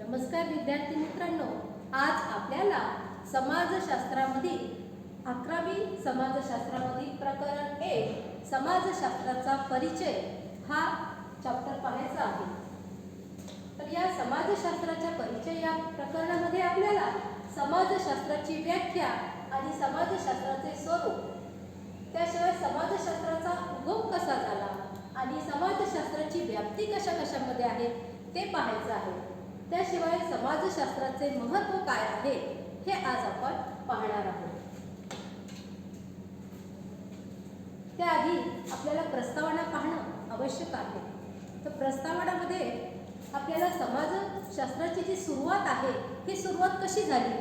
नमस्कार विद्यार्थी मित्रांनो, आज आपल्याला समाजशास्त्रामधील 11वी समाजशास्त्रामधील प्रकरण 1 समाजशास्त्राचा परिचय हा चॅप्टर पाहायचा आहे। तर या समाजशास्त्राच्या परिचय या प्रकरणामध्ये आपल्याला समाजशास्त्राची व्याख्या आणि समाजशास्त्राचे स्वरूप, त्याशिवाय समाजशास्त्राचा उगम कसा झाला आणि समाजशास्त्राची व्याप्ती कशाकशामध्ये आहे ते पाहायचं आहे। त्याशिवाय समाजशास्त्राचे महत्त्व काय आहे हे आज आपण पाहणार आहोत। त्याआधी आपल्याला प्रस्तावना पाहणं आवश्यक आहे। तर प्रस्तावनामध्ये आपल्याला समाजशास्त्राची जी सुरुवात आहे ही सुरुवात कशी झाली,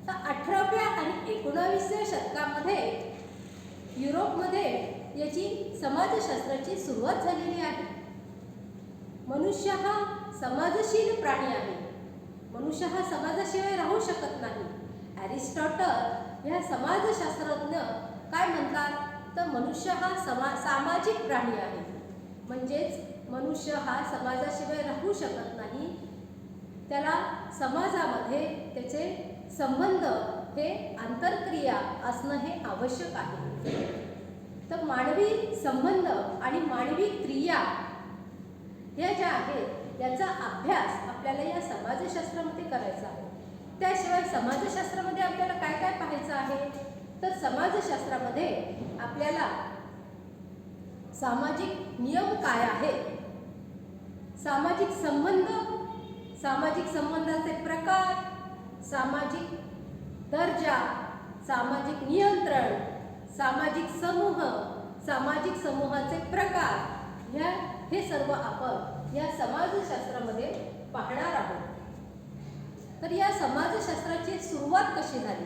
तर 18व्या आणि 19व्या शतकामध्ये युरोपमध्ये याची समाजशास्त्राची सुरुवात झालेली आहे। मनुष्य हा समाजशील प्राणी आहे। मनुष्य हा समाजाशिवाय राहू शकत नाही। अरिस्टॉटल या समाजशास्त्रज्ञ काय म्हणतात, तर मनुष्य हा सामाजिक प्राणी आहे। म्हणजेच मनुष्य हा समाजाशिवाय राहू शकत नाही। त्याला समाजामध्ये त्याचे संबंध हे आंतरक्रिया असणं हे आवश्यक आहे। तर मानवी संबंध आणि मानवी क्रिया या ज्या आहेत याचा अभ्यास आपल्याला या समाजशास्त्रामध्ये करायचा आहे। त्याशिवाय समाजशास्त्रामध्ये आपल्याला काय काय पाहायचं आहे, तर समाजशास्त्रामध्ये आपल्याला सामाजिक नियम काय आहेत, सामाजिक संबंध, सामाजिक संबंधाचे प्रकार, सामाजिक दर्जा, सामाजिक नियंत्रण, सामाजिक समूह, सामाजिक समूहाचे प्रकार हे सर्व आपण या समाजशास्त्रामध्ये पाहणार आहोत। तर या समाजशास्त्राची सुरुवात कशी झाली,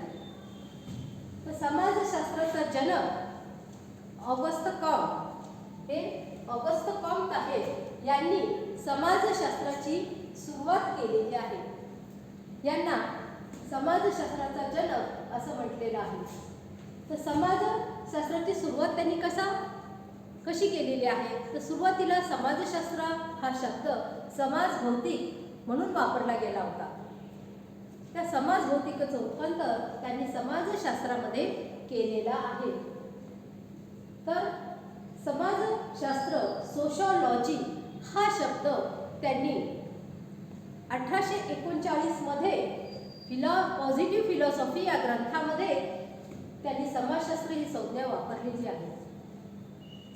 तर समाजशास्त्राचा जनक ऑगस्ट कॉम्ट हे ऑगस्ट कॉम्ट आहेत यांनी समाजशास्त्राची सुरुवात केलेली आहे। यांना समाजशास्त्राचा जनक असं म्हटलेलं आहे। तर समाजशास्त्राची सुरुवात त्यांनी कशी केलेली आहे, तर सुरुवातीला समाजशास्त्र हा शब्द समाजभौतिक म्हणून वापरला गेला होता। त्या समाजभौतिकाचं रूपांतर त्यांनी समाजशास्त्रामध्ये केलेलं आहे। तर समाजशास्त्र सोशॉलॉजी हा शब्द त्यांनी 1839 मध्ये पॉझिटिव्ह फिलॉसॉफी या ग्रंथामध्ये त्यांनी समाजशास्त्र ही संज्ञा वापरलेली आहे।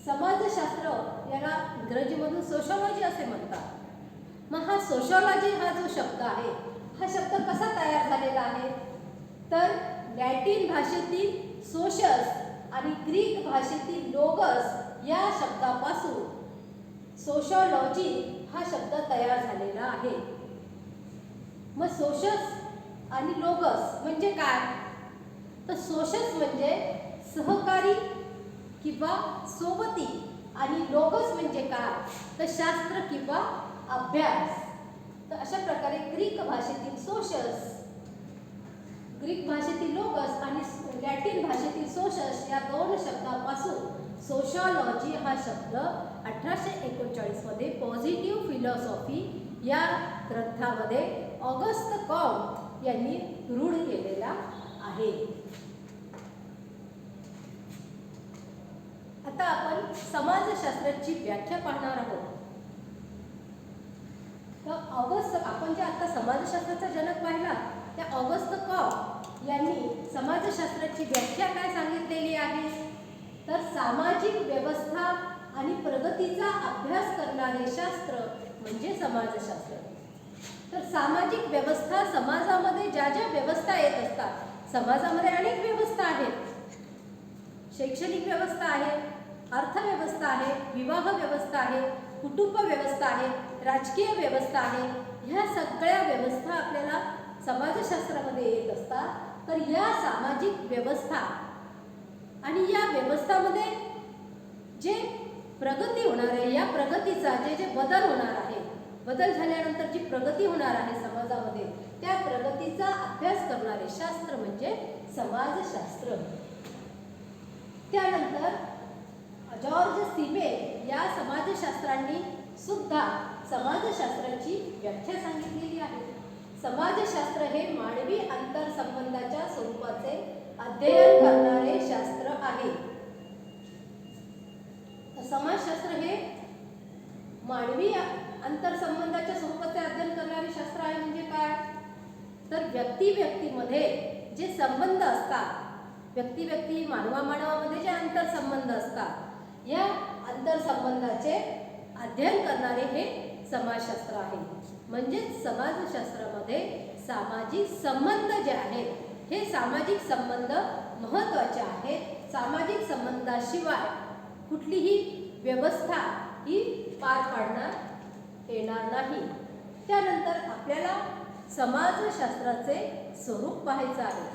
समाजशास्त्र याला इंग्रजीमधून सोशॉलॉजी असे म्हणतात। मग हा सोशॉलॉजी हा जो शब्द आहे हा शब्द कसा तयार झालेला आहे, तर लॅटिन भाषेतील सोशस आणि ग्रीक भाषेतील लोगस या शब्दापासून सोशॉलॉजी हा शब्द तयार झालेला आहे। मग सोशस आणि लोगस म्हणजे काय, तर सोशस म्हणजे सहकारी किंवा सोबती आणि लोगस म्हणजे काय, तर शास्त्र किंवा अभ्यास। तर अशा प्रकारे ग्रीक भाषेतील सोशस, ग्रीक भाषेतील लोगस आणि लॅटिन भाषेतील सोशस या दोन शब्दापासून सोशॉलॉजी हा शब्द 1839 मध्ये पॉझिटिव्ह फिलॉसॉफी या ग्रंथामध्ये ऑगस्ट कॉम्ट यांनी रूढ केलेला आहे। आता आपण समाजशास्त्राची व्याख्या पाहणार आहोत। तर आपण जे आता समाजशास्त्राचा जनक पाहिला त्या ऑगस्ट कॉम्ट यांनी समाजशास्त्राची व्याख्या काय सांगितलेली आहे, तर सामाजिक व्यवस्था आणि प्रगतीचा अभ्यास करणारे शास्त्र म्हणजे समाजशास्त्र। तर सामाजिक व्यवस्था, समाजामध्ये ज्या ज्या व्यवस्था येत असतात, समाजामध्ये अनेक व्यवस्था आहेत। शैक्षणिक व्यवस्था आहे, अर्थव्यवस्था आहे, विवाह व्यवस्था आहे, कुटुंब व्यवस्था आहे, राजकीय व्यवस्था आहे। ह्या सगळ्या व्यवस्था आपल्याला समाजशास्त्रामध्ये येत असतात। तर या सामाजिक व्यवस्था आणि या व्यवस्थामध्ये जे प्रगती होणार आहे, या प्रगतीचा जे बदल होणार आहे, बदल झाल्यानंतर जी प्रगती होणार आहे समाजामध्ये, त्या प्रगतीचा अभ्यास करणारे शास्त्र म्हणजे समाजशास्त्र। त्यानंतर जॉर्ज सिमेन या समाजशास्त्रांनी सुद्धा समाजशास्त्राची व्याख्या सांगितलेली आहे। समाजशास्त्र हे मानवी आंतरसंबंधाच्या स्वरूपाचे अध्ययन करणारे शास्त्र आहे. समाजशास्त्र हे मानवी आंतरसंबंधाच्या स्वरूपाचे अध्ययन करणारे शास्त्र आहे. म्हणजे काय? तर व्यक्तीमध्ये जे संबंध असतात, व्यक्ती मानवामध्ये जे आंतरसंबंध असतात, या आंतरसंबंधाचे अध्ययन करणारे हे समाजशास्त्र आहे. म्हणजे समाजशास्त्रामध्ये सामाजिक संबंध जे आहेत, हे सामाजिक संबंध महत्त्वाचे आहेत. सामाजिक संबंधाशिवाय कुठलीही व्यवस्था ही पार पाडणार येणार नाही. त्यानंतर आपल्याला समाजशास्त्राचे स्वरूप पाहायचं आहे.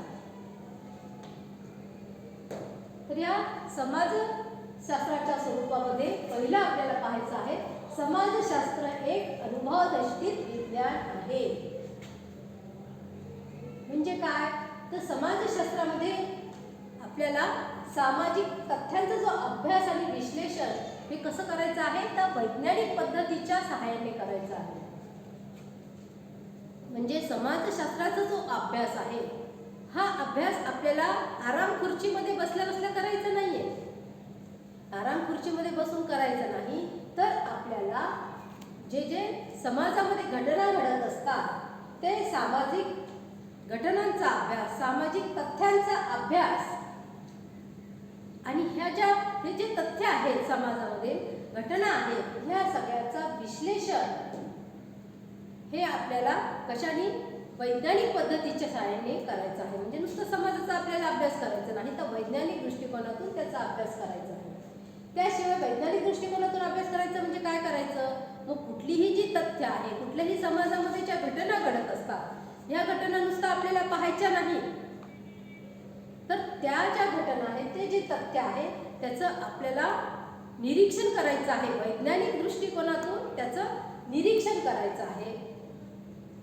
तर या समाजशास्त्राच्या स्वरूपामध्ये पहिला आपल्याला पाहायचं आहे, समाजशास्त्र एक अनुभवनिष्ठ विज्ञान आहे. म्हणजे काय? तर समाजशास्त्रामध्ये आपल्याला सामाजिक तथ्यांचा जो अभ्यास आणि विश्लेषण हे कसं करायचं आहे, तर वैज्ञानिक पद्धतीच्या सहाय्याने करायचं आहे. म्हणजे समाजशास्त्राचा जो अभ्यास आहे, हा अभ्यास आपल्याला आराम खुर्चीमध्ये बसल्या बसल्या करायचा नाहीये. आराम खुर्चीमध्ये बसून करायचं नाही, तर आपल्याला जे जे समाजामध्ये घटना घडत असतात, ते सामाजिक घटनांचा अभ्यास, सामाजिक तथ्यांचा अभ्यास आणि हे जे तथ्य आहेत, समाजामध्ये घटना आहेत, ह्या सगळ्याचा विश्लेषण हे आपल्याला कशाने? वैज्ञानिक पद्धतीच्या सहाय्याने करायचं आहे. म्हणजे नुसतं समाजाचा आपल्याला अभ्यास करायचा नाही, तर वैज्ञानिक दृष्टिकोनातून त्याचा अभ्यास करायचा आहे. त्याशिवाय वैज्ञानिक दृष्टिकोनातून अभ्यास करायचा म्हणजे काय करायचं? मग कुठलीही जी तथ्य आहे, कुठल्याही समाजामध्ये ज्या घटना घडत असतात, या घटना नुसतं आपल्याला पाहायच्या नाही, तर त्या ज्या घटना आहेत, ते जे तथ्य आहे, त्याचं आपल्याला निरीक्षण करायचं आहे. वैज्ञानिक दृष्टिकोनातून त्याचं निरीक्षण करायचं आहे.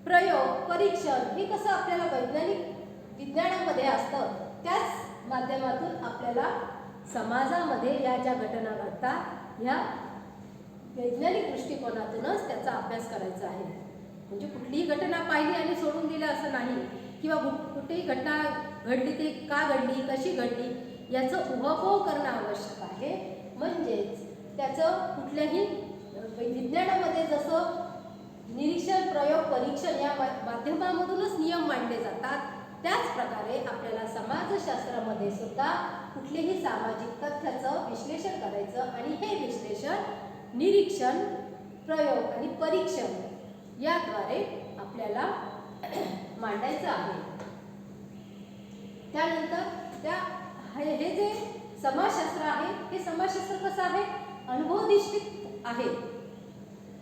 प्रयोग, परीक्षण हे कसं आपल्याला वैज्ञानिक विज्ञानामध्ये असतं, त्याच माध्यमातून आपल्याला समाजामध्ये या ज्या घटना घडतात, ह्या वैज्ञानिक दृष्टिकोनातूनच त्याचा अभ्यास करायचा आहे. म्हणजे कुठलीही घटना पाहिली आणि सोडून दिलं असं नाही, किंवा कुठेही घटना घडली, ते का घडली, कशी घडली, याचं उहापोह करणं आवश्यक आहे. म्हणजेच त्याचं कुठल्याही विज्ञानामध्ये जसं निरीक्षण, प्रयोग, परीक्षण या माध्यमामधूनच नियम मांडले जातात, त्याच प्रकारे आपल्याला समाजशास्त्रामध्ये सुद्धा कुठलेही सामाजिक तथ्याचं विश्लेषण करायचं आणि हे विश्लेषण निरीक्षण, प्रयोग आणि परीक्षण याद्वारे आपल्याला मांडायचं आहे. त्यानंतर हे जे समाजशास्त्र आहे, हे समाजशास्त्र कसं आहे? अनुभवनिष्ठ आहे.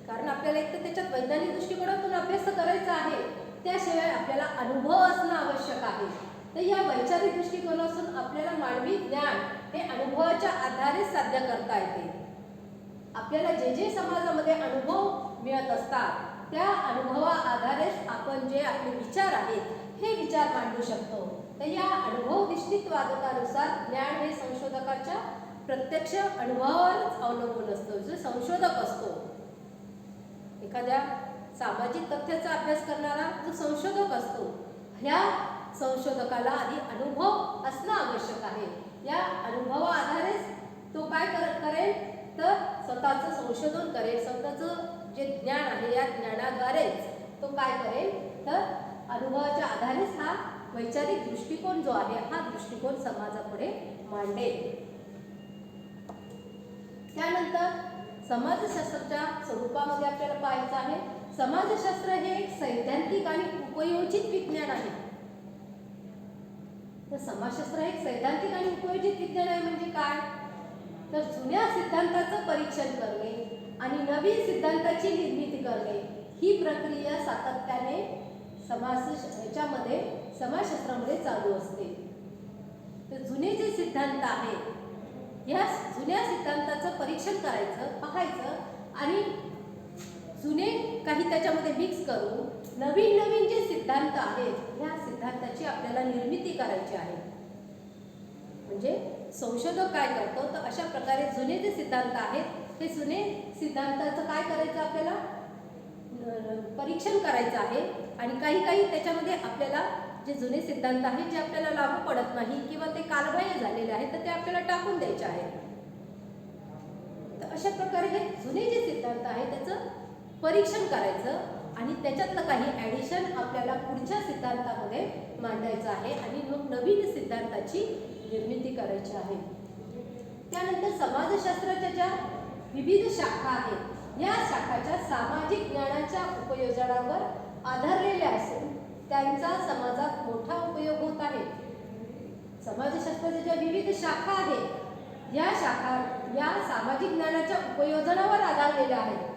कारण आपल्याला एक तर त्याच्यात वैज्ञानिक दृष्टिकोनातून अभ्यास करायचा आहे, त्याशिवाय आपल्याला अनुभव असणं आवश्यक आहे. तर या वैचारिक दृष्टिकोनातून आपल्याला मानवी ज्ञान हे अनुभवाच्या आधारे साध्य करता येते. आपल्याला जे जे समाजामध्ये अनुभव मिळत असतात, त्या अनुभवा आधारेच आपण जे आपले विचार आहेत, हे विचार मांडू शकतो. तर या अनुभवनिष्ठवादकानुसार ज्ञान हे संशोधकाच्या प्रत्यक्ष अनुभवावरच अवलंबून असतो. जो संशोधक असतो, एखाद्या सामाजिक तथ्याचा अभ्यास करणारा जो संशोधक असतो, ह्या संशोधकाला आधी अनुभव असणं आवश्यक आहे. या अनुभवा आधारेच तो काय करेल, तर स्वतःचं संशोधन करेल. स्वतःचं जे ज्ञान आहे, या ज्ञानाद्वारेच तो काय करेल, तर अनुभवाच्या आधारेच हा वैचारिक दृष्टिकोन जो आहे, हा दृष्टिकोन समाजापुढे मांडेल. त्यानंतर समाजशास्त्राच्या स्वरूपामध्ये आपल्याला पाहायचं आहे, समाजशास्त्र हे एक सैद्धांतिक आणि उपयोजित विज्ञान आहे. तर समाजशास्त्र हे एक सैद्धांतिक आणि उपयोजित विज्ञान आहे. म्हणजे काय? तर जुन्या सिद्धांताचं परीक्षण करणे आणि नवीन सिद्धांताची निर्मिती करणे, ही प्रक्रिया सातत्याने समाजशास्त्रामध्ये चालू असते. तर जुने जे सिद्धांत आहेत, या जुन्या सिद्धांताचं परीक्षण करायचं, पाहायचं आणि जुने काही त्याच्यामध्ये मिक्स करून नवीन जे सिद्धांत आहेत, ह्या सिद्धांताची आपल्याला निर्मिती करायची आहे. म्हणजे संशोधक काय करतो, तर अशा प्रकारे जुने जे सिद्धांत आहेत, ते जुने सिद्धांताचं काय करायचं, आपल्याला परीक्षण करायचं आहे आणि काही काही त्याच्यामध्ये आपल्याला जे जुने सिद्धांत आहेत जे आपल्याला लागू पडत नाही किंवा ते कालबाह्य झालेले आहेत तर ते आपल्याला टाकून द्यायचे आहेत. तर अशा प्रकारे हे जुने जे सिद्धांत आहेत त्याचं परीक्षण करायचं आणि त्याच्यातलं काही ॲडिशन आपल्याला पुढच्या सिद्धांतामध्ये मांडायचं आहे आणि मग नवीन सिद्धांताची निर्मिती करायची आहे. त्यानंतर समाजशास्त्राच्या ज्या विविध शाखा आहेत या शाखाच्या सामाजिक ज्ञानाच्या उपयोजनावर आधारलेल्या असून त्यांचा समाजात मोठा उपयोग होत आहे. समाजशास्त्राच्या ज्या विविध शाखा आहेत या शाखा या सामाजिक ज्ञानाच्या उपयोजनावर आधारलेल्या आहेत.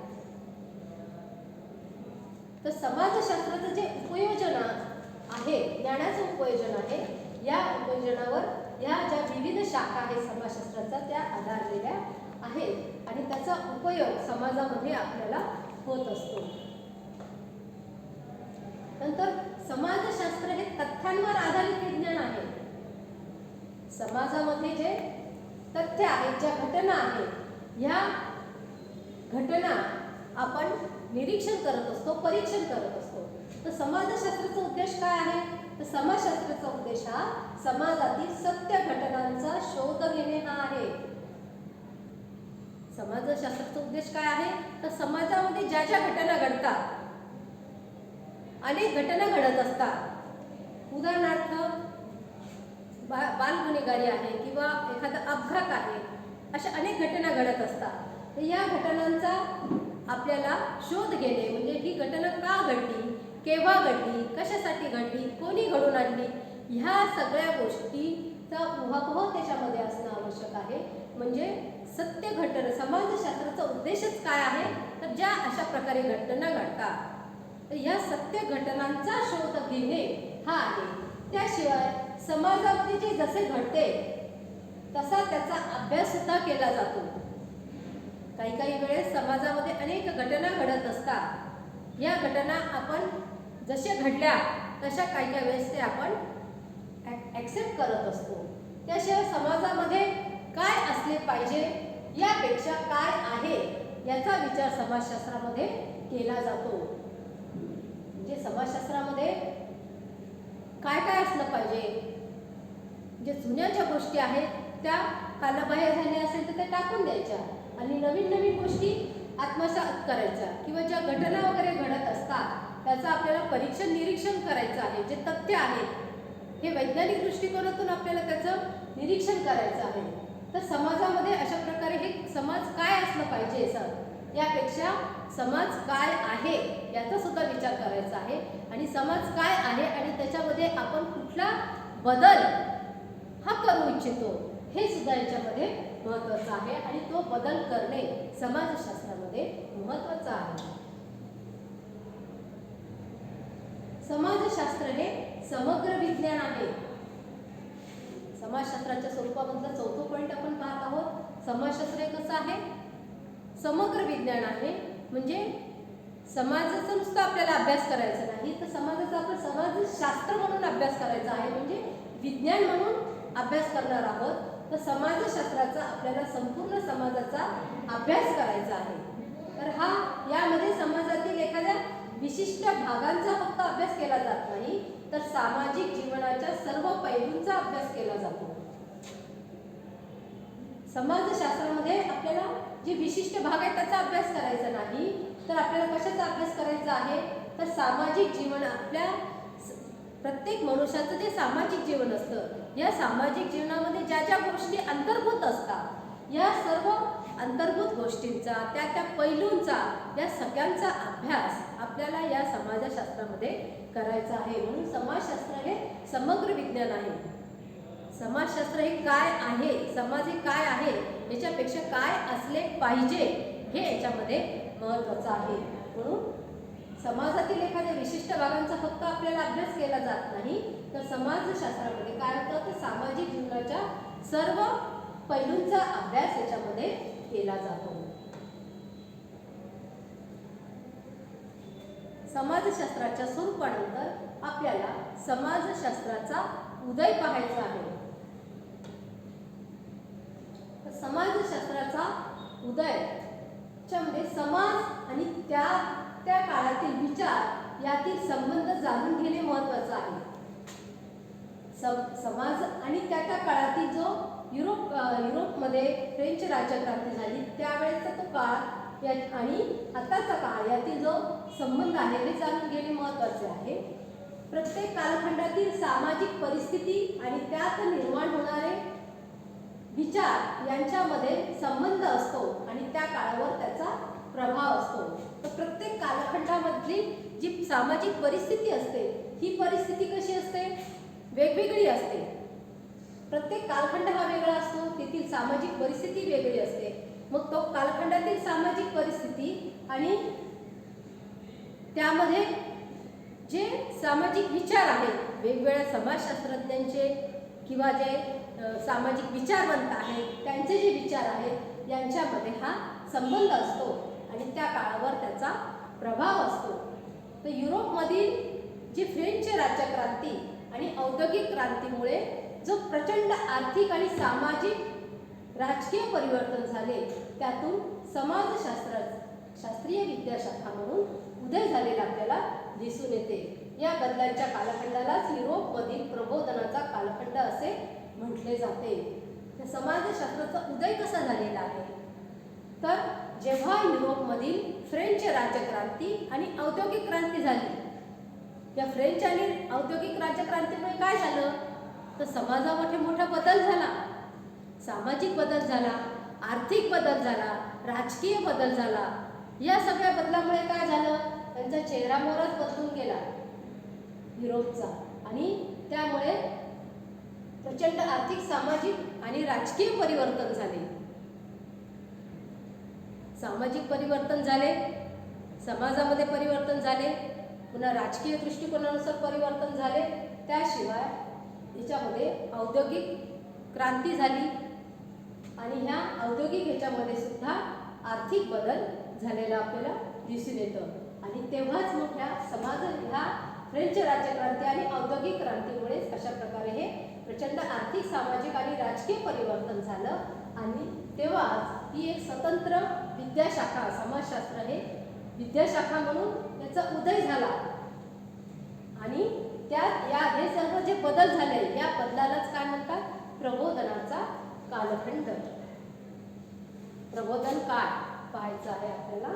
तर समाजशास्त्राचं जे उपयोजन आहे ज्ञानाचं उपयोजन आहे या उपयोजनावर या ज्या विविध शाखा आहेत समाजशास्त्राचा त्या आधारलेल्या आहेत आणि त्याचा उपयोग समाजामध्ये आपल्याला होत असतो. नंतर समाजशास्त्र हे तथ्यांवर आधारित विज्ञान आहे. समाजामध्ये जे तथ्य आहेत ज्या घटना आहेत ह्या घटना आपण निरीक्षण करत असतो परीक्षण करत असतो. तर समाजशास्त्राचा उद्देश काय आहे तर समाजशास्त्राचा उद्देश हा समाजातील सत्य घटनांचा शोध घेणे हा आहे. समाजशास्त्राचा उद्देश काय आहे तर समाजामध्ये ज्या ज्या घटना घडतात अनेक घटना घडत असतात. उदाहरणार्थ बालगुन्हेगारी आहे किंवा एखादा अपघात आहे अशा अनेक घटना घडत असतात. तर या घटनांचा आपल्याला शोध घेणे म्हणजे ही घटना का घडली केव्हा घडली कशासाठी घडली कोणी घडून आणली ह्या सगळ्या गोष्टीचा उहापोह त्याच्यामध्ये असणं आवश्यक आहे. म्हणजे सत्य घटना समाजशास्त्राचा उद्देशच काय आहे तर ज्या अशा प्रकारे घटना घडतात तर या सत्य घटनांचा शोध घेणे हा आहे. त्याशिवाय समाजामध्ये जे जसे घडते तसा त्याचा अभ्यास सुद्धा केला जातो. काही काही वेळेस समाजामध्ये अनेक घटना घडत असतात. या घटना आपण जशा घडल्या तशा काही काही वेळेस ते आपण ॲक्सेप्ट करत असतो. त्याशिवाय समाजामध्ये काय असले पाहिजे यापेक्षा काय आहे याचा विचार समाजशास्त्रामध्ये केला जातो. म्हणजे समाजशास्त्रामध्ये काय काय असलं पाहिजे जे जुन्या ज्या गोष्टी आहेत त्या कालबाह्य झाल्या असेल तर त्या टाकून द्यायच्या आणि नवीन नवीन गोष्टी आत्मसात करायच्या किंवा ज्या घटना वगैरे घडत असतात त्याचं आपल्याला परीक्षण निरीक्षण करायचं आहे. जे तथ्य आहेत हे वैज्ञानिक दृष्टिकोनातून आपल्याला त्याचं निरीक्षण करायचं आहे. तर समाजामध्ये अशा प्रकारे हे समाज काय असलं पाहिजे सर यापेक्षा समाज काय आहे याचा सुद्धा विचार करायचा आहे आणि समाज काय आहे आणि त्याच्यामध्ये आपण कुठला बदल हा करू इच्छितो हे सुद्धा याच्यामध्ये महत्त्वाचं आहे आणि तो बदल करणे समाजशास्त्रामध्ये महत्त्वाचं आहे. समाजशास्त्र हे समग्र विज्ञान आहे. समाजशास्त्राच्या स्वरूपामधलं चौथं पॉईंट आपण पाहत आहोत. समाजशास्त्र हे कसं आहे समग्र विज्ञान आहे. म्हणजे समाजाचा नुसतं आपल्याला अभ्यास करायचा नाही तर समाजाचा आपण समाजशास्त्र म्हणून अभ्यास करायचा आहे. म्हणजे विज्ञान म्हणून अभ्यास करणार आहोत. तर समाजशास्त्राचा आपल्याला संपूर्ण समाजाचा अभ्यास करायचा आहे. तर हा यामध्ये समाजातील एखाद्या विशिष्ट भागांचा फक्त अभ्यास केला जात नाही तर सामाजिक जीवनाच्या सर्व पैलूंचा अभ्यास केला जातो. समाजशास्त्रामध्ये आपल्याला जे विशिष्ट भाग आहेत त्याचा अभ्यास करायचा नाही तर आपल्याला कशाचा अभ्यास करायचा आहे तर सामाजिक जीवन आपल्या प्रत्येक मनुष्याचं जे सामाजिक जीवन असतं या सामाजिक जीवनामध्ये ज्या ज्या गोष्टी अंतर्भूत असतात या सर्व अंतर्भूत गोष्टींचा त्या पैलूंचा या सगळ्यांचा अभ्यास आपल्याला या समाजशास्त्रामध्ये करायचा आहे. म्हणून समाजशास्त्र हे समग्र विज्ञान आहे. समाजशास्त्र हे काय आहे समाज हे काय आहे याच्यापेक्षा काय असले पाहिजे हे याच्यामध्ये महत्त्वाचं आहे. म्हणून समाजातील एखाद्या विशिष्ट भागांचा फक्त आपल्याला अभ्यास केला जात नाही तर समाजशास्त्रामध्ये काय होतं तर सामाजिक जीवनाच्या सर्व पैलूंचा अभ्यास याच्यामध्ये केला जातो. समाजशास्त्राच्या स्वरूपानंतर आपल्याला समाजशास्त्राचा उदय पाहायचा आहे. समाजशास्त्राचा उदय च्यामध्ये समाज आणि त्या काळात विचार यातील संबंध जाणून घेणे महत्त्वाचं आहे. समाज आणि त्या काळातील जो युरोपमध्ये फ्रेंच राज्यक्रांती झाली त्यावेळेचा तो काळ आणि आताचा काळ यातील जो संबंध आहे हे जाणून घेणे महत्त्वाचे आहे. प्रत्येक कालखंडातील सामाजिक परिस्थिती आणि त्यात निर्माण होणारे विचार यांच्यामध्ये संबंध असतो आणि त्या काळावर त्याचा प्रभाव असतो. तर प्रत्येक कालखंडामधली जी सामाजिक परिस्थिती असते ही परिस्थिती कशी असते? वेगवेगळी असते. प्रत्येक कालखंड हा वेगळा असतो, तेथील सामाजिक परिस्थिती वेगळी असते. मग तो कालखंडातील सामाजिक परिस्थिती आणि त्यामध्ये जे सामाजिक विचार आहेत वेगवेगळ्या समाजशास्त्रज्ञांचे किंवा जे सामाजिक विचारवंत आहेत त्यांचे जे विचार आहेत यांच्यामध्ये हा संबंध असतो आणि त्या काळावर त्याचा प्रभाव असतो. तर युरोपमधील जी फ्रेंच राज्यक्रांती आणि औद्योगिक क्रांतीमुळे जो प्रचंड आर्थिक आणि सामाजिक राजकीय परिवर्तन झाले त्यातून शास्त्रीय विद्याशाखा म्हणून उदय झालेला आपल्याला दिसून येते. या बदलांच्या कालखंडालाच युरोपमधील प्रबोधनाचा कालखंड असे म्हटले जाते. तर समाजशास्त्राचा उदय कसा झालेला आहे? तर जेव्हा युरोपमधील फ्रेंच राज्यक्रांती आणि औद्योगिक क्रांती झाली, या फ्रेंच आणि औद्योगिक राज्यक्रांतीमुळे काय झालं? तर समाजामध्ये मोठा बदल झाला, सामाजिक बदल झाला, आर्थिक बदल झाला, राजकीय बदल झाला. या सगळ्या बदलामुळे काय झालं? त्यांचा चेहरा मोहराच बदलून गेला युरोपचा आणि त्यामुळे प्रचंड आर्थिक, सामाजिक आणि राजकीय परिवर्तन झाले. सामाजिक परिवर्तन झाले, समाजामध्ये परिवर्तन झाले, पुन्हा राजकीय दृष्टिकोनानुसार परिवर्तन झाले. त्याशिवाय याच्यामध्ये औद्योगिक क्रांती झाली आणि ह्या औद्योगिक ह्याच्यामध्ये सुद्धा आर्थिक बदल झालेला आपल्याला दिसून येतं. आणि तेव्हाच मोठ्या समाज ह्या फ्रेंच राज्यक्रांती आणि औद्योगिक क्रांतीमुळेच अशा प्रकारे हे प्रचंड आर्थिक, सामाजिक आणि राजकीय परिवर्तन झालं आणि तेव्हाच ही एक स्वतंत्र विद्याशाखा, समाजशास्त्र हे विद्याशाखा म्हणून याचा उदय झाला. आणि हे सर्व जे बदल झाले या बदलालाच काय म्हणतात? प्रबोधनाचा कालखंड. प्रबोधन काळ पाहायचं आहे आपल्याला.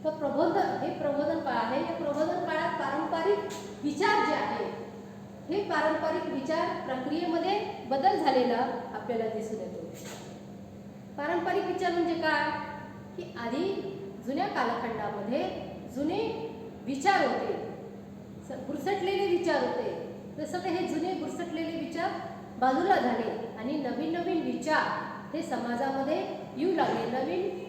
तर प्रबोधन काळ आहे. या प्रबोधन काळात पारंपरिक विचार जे आहेत हे पारंपरिक विचार प्रक्रियेमध्ये बदल झालेला आपल्याला दिसून येतो. पारंपरिक विचार म्हणजे काय? की आधी जुन्या कालखंडामध्ये जुने विचार होते, बुरसटलेले विचार होते. जसं काही हे जुने बुरसटलेले विचार बाजूला झाले आणि नवीन नवीन विचार हे समाजामध्ये येऊ लागले. नवीन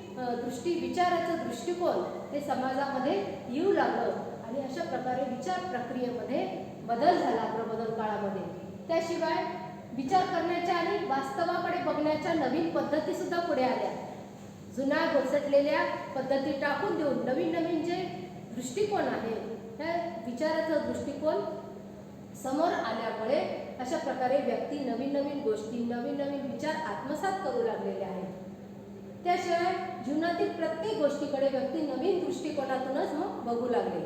विचाराचं दृष्टिकोन हे समाजामध्ये येऊ लागलं आणि अशा प्रकारे विचार प्रक्रियेमध्ये बदल झाला प्रबोधन काळामध्ये. त्याशिवाय विचार करण्याच्या आणि वास्तवाकडे बघण्याच्या नवीन पद्धती सुद्धा पुढे आल्या. जुन्या घसटलेल्या पद्धती टाकून देऊन नवीन नवीन जे दृष्टिकोन आहे त्या विचाराचा दृष्टिकोन समोर आल्यामुळे अशा प्रकारे व्यक्ती नवीन नवीन गोष्टी, नवीन नवीन विचार आत्मसात करू लागलेले आहेत. त्याशिवाय जीवनातील प्रत्येक गोष्टीकडे व्यक्ती नवीन दृष्टिकोनातूनच मग बघू लागले.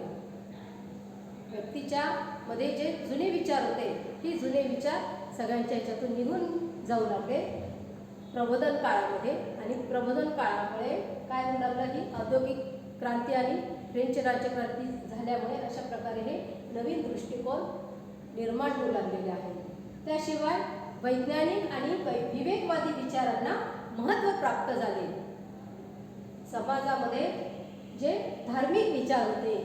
व्यक्तीच्या मध्ये जे जुने विचार होते हे जुने विचार सगळ्यांच्या ह्याच्यातून निघून जाऊ लागले प्रबोधन काळामध्ये. आणि प्रबोधन काळामुळे काय होऊ लागलं? ही औद्योगिक क्रांती आणि फ्रेंच राज्यक्रांती झाल्यामुळे अशा प्रकारे हे नवीन दृष्टिकोन निर्माण होऊ लागलेले आहे. त्याशिवाय वैज्ञानिक आणि विवेकवादी विचारांना महत्त्व प्राप्त झाले. समाजामध्ये जे धार्मिक विचार होते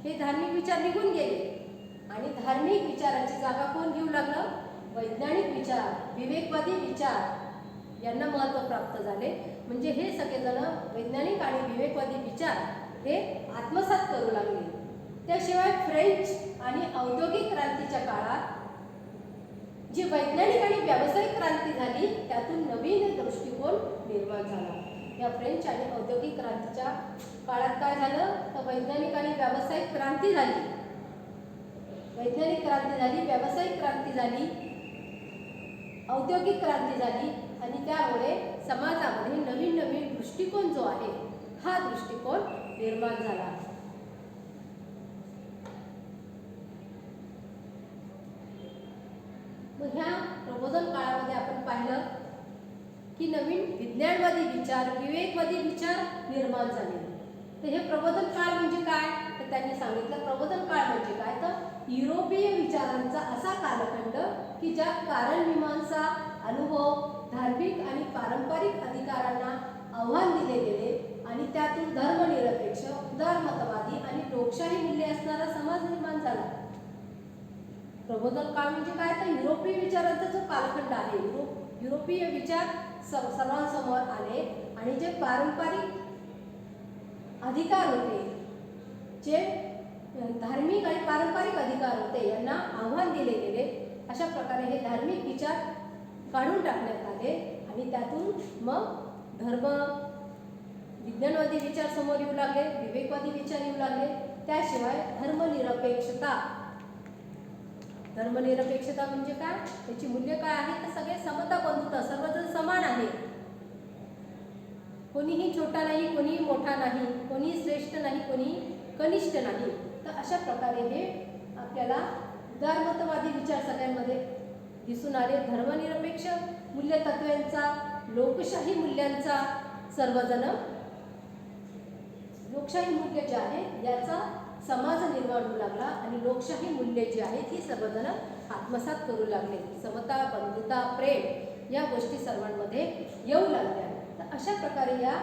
हे धार्मिक विचार निघून गेले आणि धार्मिक विचाराची जागा कोण घेऊ लागलं? वैज्ञानिक विचार, विवेकवादी विचार यांना महत्त्व प्राप्त झाले. म्हणजे हे सगळेजण वैज्ञानिक आणि विवेकवादी विचार हे आत्मसात करू लागले. त्याशिवाय फ्रेंच आणि औद्योगिक क्रांतीच्या काळात जी वैज्ञानिक आणि व्यावसायिक क्रांती झाली त्यातून नवीन दृष्टिकोन निर्माण झाला. या फ्रेंच आणि औद्योगिक क्रांतीच्या काळात काय झालं? तर वैज्ञानिक आणि व्यावसायिक क्रांती झाली. वैज्ञानिक क्रांती झाली, व्यावसायिक क्रांती झाली, औद्योगिक क्रांती झाली आणि त्यामुळे समाजामध्ये नवीन नवीन दृष्टिकोन जो आहे हा निर्माण झाला. मग ह्या प्रबोधन काळामध्ये आपण पाहिलं की नवीन विज्ञानवादी विचार, विवेकवादी विचार निर्माण झाले. तर हे प्रबोधन काळ म्हणजे काय, तर त्यांनी सांगितलं प्रबोधन काळ म्हणजे काय, तर युरोपीय विचारांचा असा कालखंड की ज्यात कारणमीमांसा, अनुभव, धार्मिक आणि पारंपरिक अधिकारांना आव्हान दिले गेले आणि त्यातून धर्मनिरपेक्ष, उदारमतवादी आणि लोकशाही मूल्ये असणारा समाज निर्माण झाला. प्रबोधन काळ म्हणजे काय, तर युरोपीय विचारांचा जो कालखंड आहे, युरोपीय विचार सर्वांसमोर आले आणि जे पारंपरिक अधिकार होते, जे धार्मिक आणि पारंपरिक अधिकार होते, यांना आव्हान दिले गेले. अशा प्रकारे हे धार्मिक विचार काढून टाकण्यात आले आणि त्यातून मग धर्म, विज्ञानवादी विचार समोर येऊ लागले, विवेकवादी विचार येऊ लागले. त्याशिवाय धर्मनिरपेक्षता म्हणजे काय, त्याची मूल्य काय आहे, तर सगळे समता बंधुता, सर्वजण समान आहे, कोणीही छोटा नाही, कोणीही मोठा नाही, कोणीही श्रेष्ठ नाही, कोणीही कनिष्ठ नाही. तर अशा प्रकारे हे आपल्याला उदारमतवादी विचार सगळ्यांमध्ये दिसून आले. धर्मनिरपेक्ष मूल्य तत्त्वांचा, लोकशाही मूल्यांचा सर्वजण, लोकशाही मूल्य जे आहे याचा समाज निर्माण होऊ लागला आणि लोकशाही मूल्ये जी आहेत ही सर्वजण आत्मसात करू लागले. समता, बंधुता, प्रेम या गोष्टी सर्वांमध्ये येऊ लागल्या. तर अशा प्रकारे या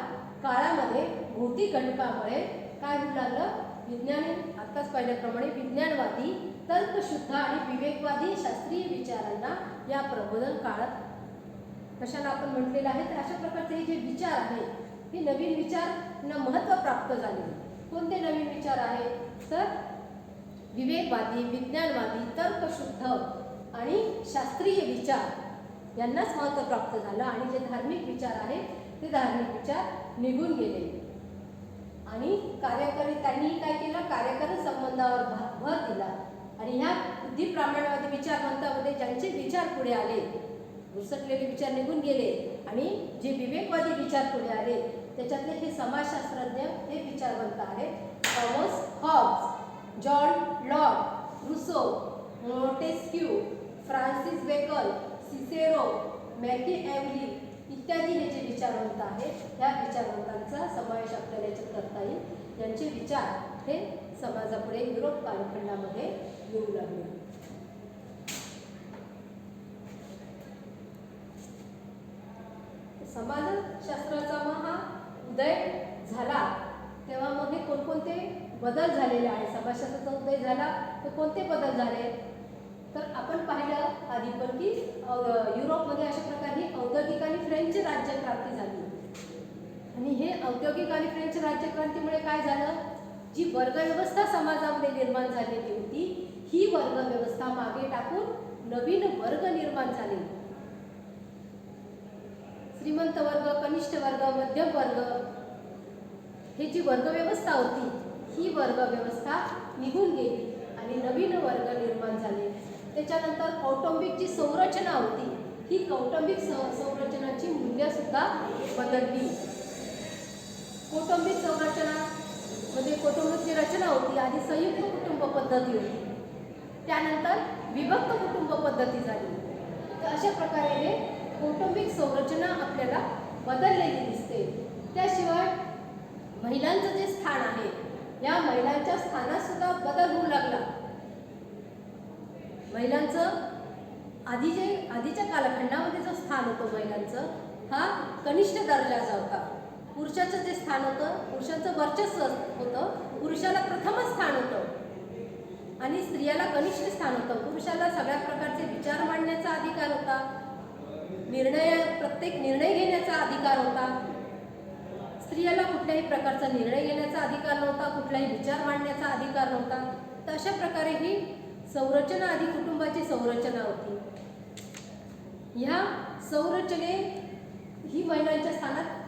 काळामध्ये भौतिक घटकामुळे काय होऊ लागलं, विज्ञानी आत्ताच पाहिल्याप्रमाणे विज्ञानवादी, तर्कशुद्ध आणि विवेकवादी शास्त्रीय विचारांना या प्रबोधन काळात कशाला आपण म्हटलेलं आहे, तर अशा प्रकारचे हे जे विचार आहेत हे नवीन विचारांना महत्त्व प्राप्त झाले. कोणते नवीन विचार आहेत, तर विवेकवादी, विज्ञानवादी, तर्कशुद्ध आणि शास्त्रीय विचार यांनाच महत्त्व प्राप्त झालं आणि जे धार्मिक विचार आहेत ते धार्मिक विचार निघून गेले. आणि त्यांनी काय केलं, कार्यकारी संबंधावर भर दिला आणि ह्या बुद्धिप्रामाण्यवादी विचारवंतामध्ये ज्यांचे विचार पुढे आले, घुसटलेले विचार निघून गेले आणि जे विवेकवादी विचार पुढे आले त्याच्यातले हे समाजशास्त्रज्ञ हे विचारवंत आहेत. Thomas Hobbes, John Locke, Rousseau, Montesquieu, Francis Bacon, Cicero, Machiavelli इत्यादी हे जे विचारवंत आहेत, त्या विचारवंतांचा समावेश आपल्याला याच्यात करता येईल. यांचे विचार हे समाजापुढे युरोप कालखंडामध्ये येऊ लागले. समाजशास्त्राचा मग हा उदय झाला तेव्हा मग हे कोणकोणते बदल झालेले आहेत. समाजशास्त्राचा उदय झाला तर कोणते बदल झाले, तर आपण पाहिलं आधी पण की युरोपमध्ये अशा प्रकारे औद्योगिक आणि फ्रेंच राज्यक्रांती झाली आणि हे औद्योगिक आणि फ्रेंच राज्यक्रांतीमुळे काय झालं, जी वर्गव्यवस्था समाजामध्ये निर्माण झालेली होती ही वर्गव्यवस्था मागे टाकून नवीन वर्ग निर्माण झाले. श्रीमंत वर्ग, कनिष्ठ वर्ग, मध्यम वर्ग ही जी वर्गव्यवस्था होती ही वर्गव्यवस्था निघून गेली आणि नवीन वर्ग निर्माण झाले. त्याच्यानंतर कौटुंबिक जी संरचना होती ही कौटुंबिक संरचनाची मूल्य सुद्धा बदलली. कौटुंबिक संरचनामध्ये कौटुंबिक रचना होती, आधी संयुक्त कुटुंब पद्धती होती, त्यानंतर विभक्त कुटुंब पद्धती झाली. तर अशा प्रकारे हे कौटुंबिक संरचना आपल्याला बदललेली दिसते. त्याशिवाय महिलांचं जे स्थान आहे या महिलांच्या स्थानात सुद्धा बदल होऊ लागला. महिलांचं आधीच्या कालखंडामध्ये जो स्थान होतं महिलांचं हा कनिष्ठ दर्जाचा होता. पुरुषाचं जे स्थान होतं, पुरुषांचं वर्चस्व होतं, पुरुषाला प्रथमच स्थान होतं आणि स्त्रियाला कनिष्ठ स्थान होतं. पुरुषाला सगळ्या प्रकारचे विचार मांडण्याचा अधिकार होता, प्रत्येक निर्णय घेण्याचा अधिकार होता. स्त्रियाला कुठल्याही प्रकारचा निर्णय घेण्याचा अधिकार नव्हता, कुठलाही विचार मांडण्याचा अधिकार नव्हता. तर अशा प्रकारे ही संरचना आधी कुटुंबाची संरचना होती. ह्या संरचने ही महिलांच्या स्थानात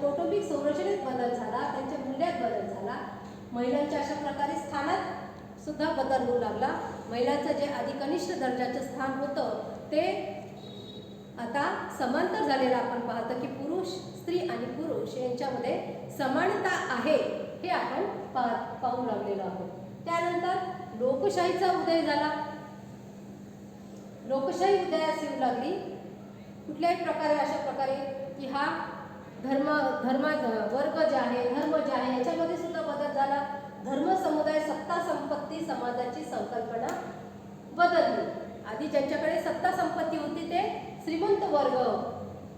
कौटुंबिक संरचनेत बदल झाला, त्यांच्या मूल्यात बदल झाला. महिलांच्या अशा प्रकारे स्थानात सुद्धा बदल होऊ लागला. महिलांचं जे आधी कनिष्ठ दर्जाचं स्थान होतं ते आता समांतर झालेलं आपण पाहतो की स्त्री आणि पुरुष पुरुष यांच्यामध्ये समानता आहे हे आपण पाहू लागलेलो आहोत. त्यानंतर लोकशाहीचा उदय झाला. लोकशाही उदयास येऊ लागली कुठल्याही प्रकारे, अशा प्रकारे की हा वर्ग जे आहे, धर्म जे आहे याच्यामध्ये सुद्धा बदल झाला. धर्म, समुदाय, सत्ता, संपत्ती, समाजाची संकल्पना बदलली. आधी ज्यांच्याकडे सत्ता संपत्ती होती ते श्रीमंत वर्ग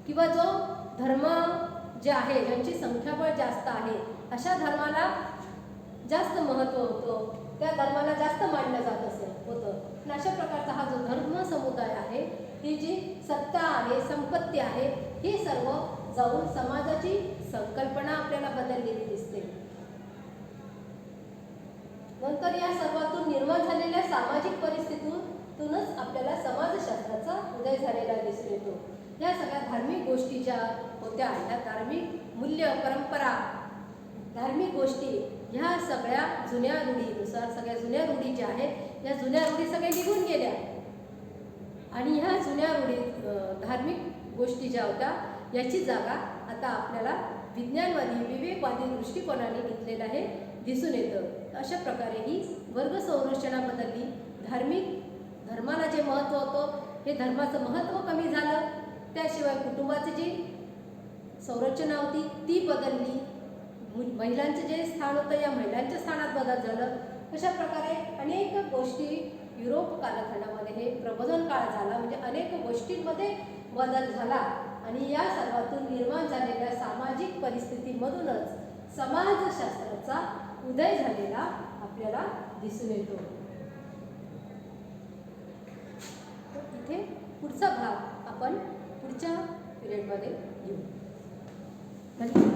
किंवा जो धर्म जे आहे, ज्यांची संख्याबळ जास्त आहे, अशा धर्माला जास्त महत्त्व होतं, त्या धर्माला जास्त मानलं जात होतं. आणि अशा प्रकारचा हा जो धर्म समुदाय आहे, ही जी सत्ता आहे, संपत्ती आहे, ही सर्व जाऊन समाजाची संकल्पना आपल्याला बदललेली दिसते. नंतर या सर्वातून निर्माण झालेल्या सामाजिक परिस्थितीतूनच आपल्याला समाजशास्त्राचा उदय झालेला दिसून येतो. या सगळ्या धार्मिक गोष्टी ज्या होत्या, ह्या धार्मिक मूल्य, परंपरा, धार्मिक गोष्टी, ह्या सगळ्या जुन्या रूढीनुसार, सगळ्या जुन्या रूढी ज्या आहेत, या जुन्या रूढी सगळ्या निघून गेल्या आणि ह्या जुन्या रूढी, धार्मिक गोष्टी ज्या होत्या, याची जागा आता आपल्याला विज्ञानवादी, विवेकवादी दृष्टिकोनाने घेतलेलं हे दिसून येतं. अशा प्रकारे ही वर्ग संरचना बदलली. धर्माला जे महत्त्व होतं, हे धर्माचं महत्त्व कमी झालं. त्याशिवाय कुटुंबाची जी संरचना होती ती बदलली. महिलांचं जे स्थान होतं, या महिलांच्या स्थानात बदल झालं. अशा प्रकारे अनेक गोष्टी युरोप कालखंडामध्ये हे प्रबोधन काळ झाला, म्हणजे अनेक गोष्टींमध्ये बदल झाला आणि या सर्वातून निर्माण झालेल्या सामाजिक परिस्थितीमधूनच समाजशास्त्राचा उदय झालेला आपल्याला दिसून येतो. इथे पुढचा भाग आपण पुढच्या पिरियडमध्ये घेऊ. धन्यवाद.